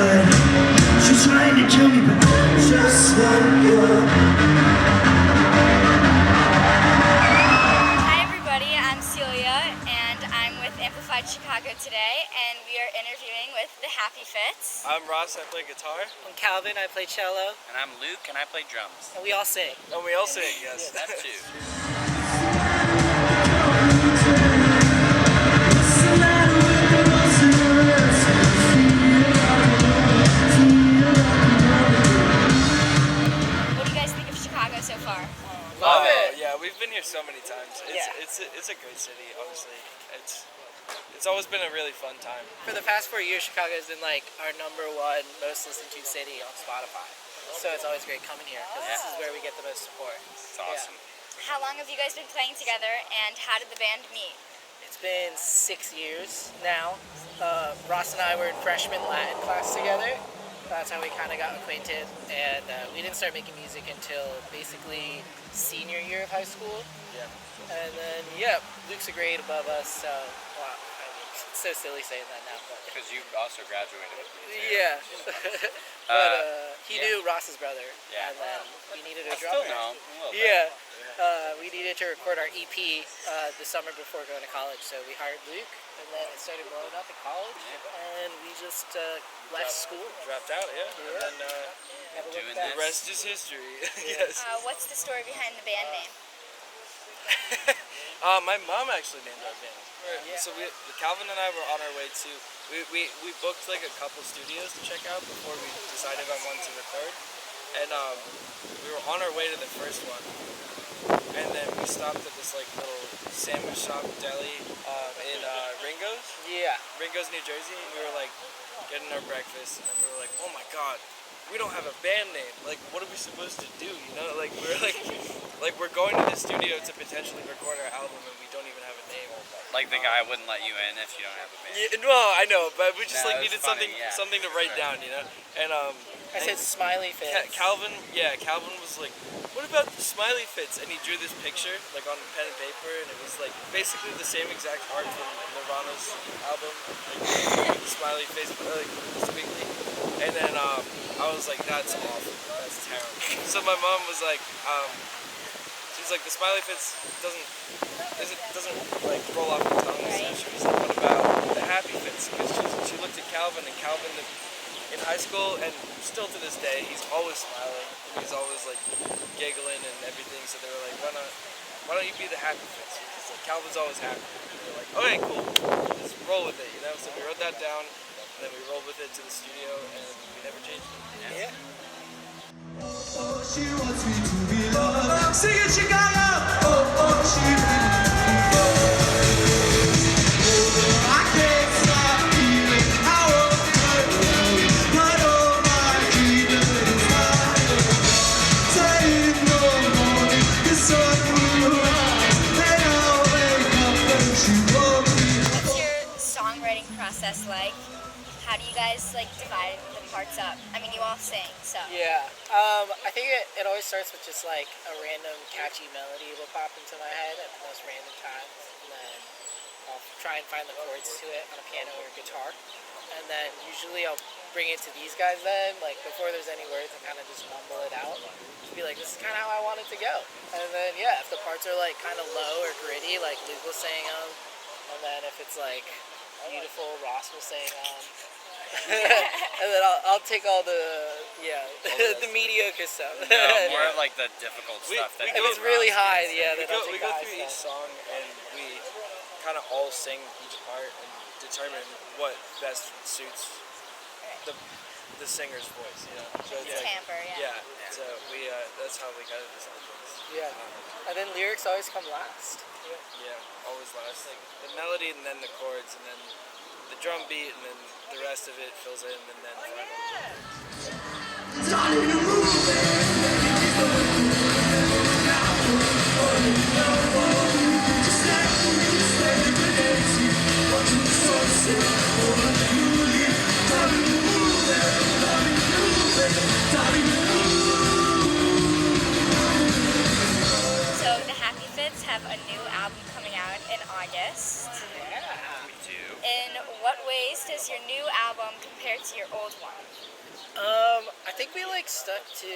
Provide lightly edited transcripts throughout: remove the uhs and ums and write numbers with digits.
blood. She's trying to kill me, but just like you. Hi everybody, I'm Celia, and I'm with Amplified Chicago today, and we are interviewing with the Happy Fits. I'm Ross, I play guitar. I'm Calvin, I play cello. And I'm Luke, and I play drums. And we all sing. And we all sing, yes. That too. What do you guys think of Chicago so far? Love it. Yeah, we've been here so many times. It's a great city, obviously. It's always been a really fun time. For the past 4 years, Chicago has been like our #1 most listened to city on Spotify. So it's always great coming here because this is where we get the most support. It's awesome. How long have you guys been playing together, and how did the band meet? It's been 6 years now. Ross and I were in freshman Latin class together. That's how we kind of got acquainted, and we didn't start making music until basically senior year of high school. Yeah. And then, Luke's a grade above us, so, wow, I mean, it's so silly saying that now, but. Because you also graduated with me too. Yeah. But he knew Ross's brother, Yeah. and then we needed a I still drummer. know. A little bit. Yeah. We needed to record our EP the summer before going to college, so we hired Luke, and then it started blowing up in college, and we just left school. Dropped out, yeah. Yeah. And then Never Doing looked back. the rest is history. Yes. What's the story behind the band name? My mom actually named our band. So Calvin and I were on our way to, we booked like a couple studios to check out before we decided on one to record. And we were on our way to the first one. And then we stopped at this like little sandwich shop deli in Ringo's. Yeah. Ringo's, New Jersey. And we were like getting our breakfast, and then we were like, oh my god, we don't have a band name. Like, what are we supposed to do? You know, like we're like we're going to the studio to potentially record our album, and we don't even have a name. Like the guy wouldn't let you in if you don't have a band. Yeah, no, I know, but we just No, like it's needed funny, something to write down, you know. And I said smiley face. Calvin was like, what about the smiley fits? And he drew this picture like on pen and paper, and it was like basically the same exact art from Nirvana's album, like the smiley face, but like squiggly. And then I was like, that's awful, that's terrible. So my mom was like, she's like, the smiley fits doesn't like roll off the tongue. So she was like, what about the happy fits? Because she looked at Calvin, and Calvin in high school, and still to this day, he's always smiling. He's always like giggling and everything. So they were like, why don't you be the happy fits? Like, Calvin's always happy. And they were like, okay, cool, just roll with it, you know. So we wrote that down, and then we rolled with it to the studio, and we never changed it. Yeah. Oh, she wants me to be loved. Sing it, Chicago. Oh, she really I can't stop feeling how overwhelmed. But all my dreaming is higher. Say in the morning, the sun will rise, and I'll wake up and she won't be. What's your songwriting process like? How do you guys like divide the parts up? I mean, you all sing, so. Yeah. I think it always starts with just like a random catchy melody will pop into my head at the most random times, and then I'll try and find the chords to it on a piano or a guitar, and then usually I'll bring it to these guys then, like before there's any words, I kind of just mumble it out, just be like, this is kind of how I want it to go, and then if the parts are like kind of low or gritty, like Luke will sing them, and then if it's like beautiful, Ross will sing them. And then I'll take all the the mediocre stuff. No, more of like the difficult stuff. we If it's really high, then We I'll go take the high through each stuff. song, and we kind of all sing each part and determine what best suits the singer's voice, you know. So it's like, Timbre, yeah. So we that's how we got it this album. Yeah. And then lyrics always come last. Yeah, always last. Like the melody, and then the chords, and then the drum beat, and then the rest of it fills in, and then Starting to move So the Happy Fits have a new album coming out in August. Me too. In what ways does your new album compare to your old one? I think we like stuck to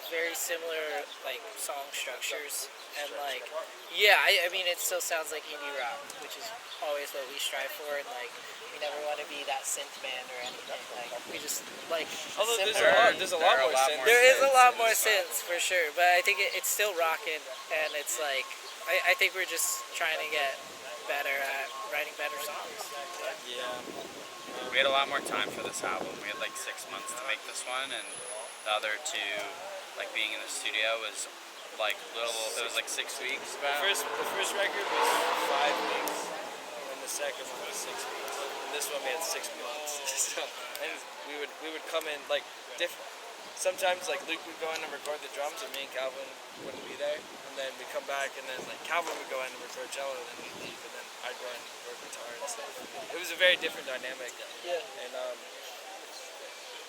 very similar like song structures and like I mean it still sounds like indie rock, which is always what we strive for, and like we never want to be that synth band or anything. Like we just like Although similar. there's a lot more synth. There is a lot more synths for sure, but I think it's still rocking, and it's like I think we're just trying to get better at writing better songs. Yeah. We had a lot more time for this album. We had like 6 months to make this one, and the other two, like being in the studio, was like it was like 6 weeks. The first record was 5 weeks, and the second one was 6 weeks. And this one we had 6 months. So, and we would come in like different. Sometimes like Luke would go in and record the drums, and me and Calvin wouldn't be there. And then we come back, and then like Calvin would go in and record cello, and then we'd leave, and then I'd go in and record guitar and stuff. It was a very different dynamic. Yeah. And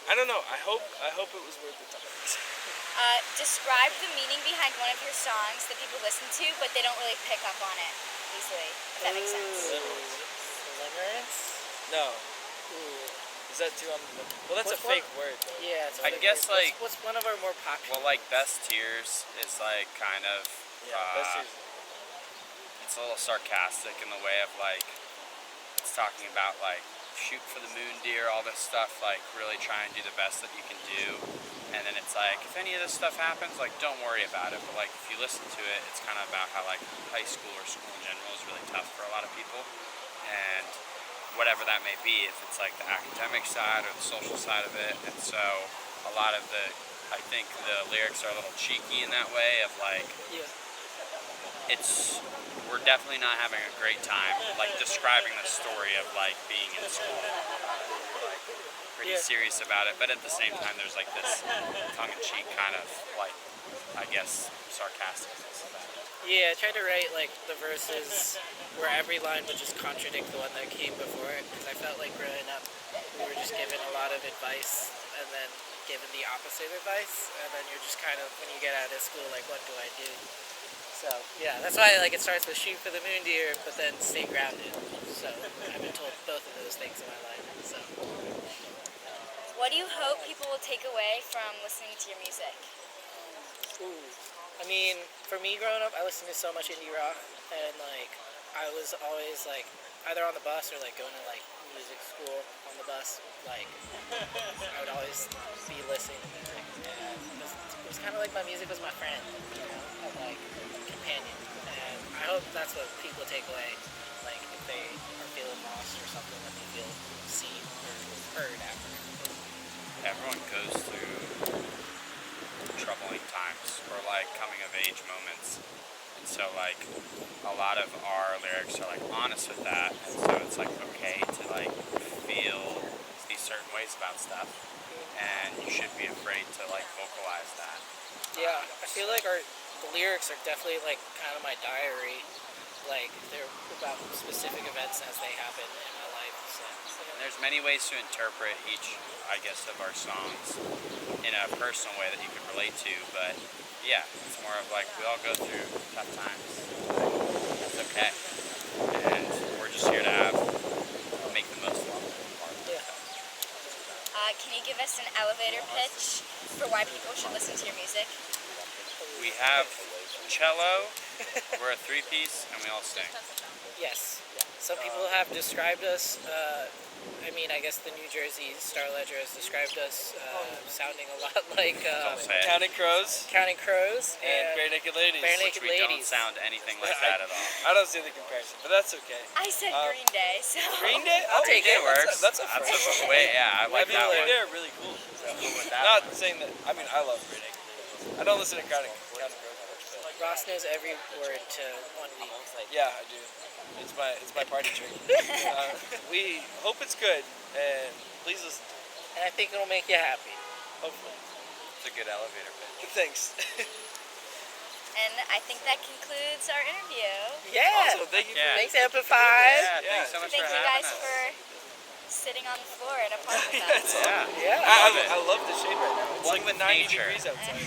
I don't know. I hope it was worth the time. Describe the meaning behind one of your songs that people listen to, but they don't really pick up on it easily, if that makes sense. Limerence? No. Ooh. Is that too on the... Well, that's What's a fake word. Yeah, it's a I fake guess, word. like- what's one of our more popular? Well, like Best Tears is like kind of Yeah, that's true. it's a little sarcastic in the way of like it's talking about like shoot for the moon, dear, all this stuff, like really try and do the best that you can do. And then it's like if any of this stuff happens, like don't worry about it. But like if you listen to it, it's kind of about how like high school or school in general is really tough for a lot of people, and whatever that may be, if it's like the academic side or the social side of it. And so a lot of I think the lyrics are a little cheeky in that way of like, Yeah. we're definitely not having a great time, like describing the story of like being in school. Like pretty serious about it, but at the same time there's like this tongue-in-cheek kind of like, I guess, sarcasticness about it. Yeah, I tried to write like the verses where every line would just contradict the one that came before it, because I felt like growing up we were just given a lot of advice and then given the opposite advice, and then you're just kind of, when you get out of school, like, what do I do? So yeah, that's why like it starts with shoot for the moon, dear, but then stay grounded. So I've been told both of those things in my life. So What do you hope people will take away from listening to your music? ooh. I mean, for me growing up, I listened to so much indie rock, and like I was always like either on the bus or like going to like music school on the bus. Like I would always be listening to music, and it was kind of like my music was my friend, you know, and, like companion. And I hope that's what people take away. Like if they are feeling lost or something, that they feel seen or heard after. Everyone goes through troubling times or like coming of age moments, and so like a lot of our lyrics are like honest with that, and so it's like okay to like feel these certain ways about stuff, and you shouldn't be afraid to like vocalize that. Yeah, I feel like the lyrics are definitely like kind of my diary. Like they're about specific events as they happen in my life. So. And there's many ways to interpret each, I guess, of our songs in a personal way that you can relate to, but yeah, it's more of like we all go through tough times. It's okay. And we're just here to make the most of it. Yeah. Can you give us an elevator pitch for why people should listen to your music? We have cello, we're a three-piece, and we all sing. Yes. Some people have described us, I mean, I guess the New Jersey Star Ledger has described us sounding a lot like Don't say it. Counting Crows Counting Crows and Bare Naked Ladies. Bare Which Naked we don't Ladies. sound anything like that at all. I don't see the comparison, but that's okay. I said Green Day, so... Green Day? I'll take take it. it. Works. That's a first. way, yeah, I like that Green one. Day are really cool. So. Cool with that Not one. saying that. I mean, I love Bare Naked Ladies. I don't listen to Counting Crows much, but Ross knows every word to one week. yeah, I do. It's my party trick. We hope it's good, and please listen. And I think it'll make you happy. Hopefully. It's a good elevator pitch. Thanks. And I think that concludes our interview. Yeah. Also, thank you. Yeah. Thanks, Amplify. Yeah, thanks so much Thank for you having guys us. for sitting on the floor at a park with us. Yeah. Yeah. I love the shade right now. It's One like with 90 nature. degrees outside.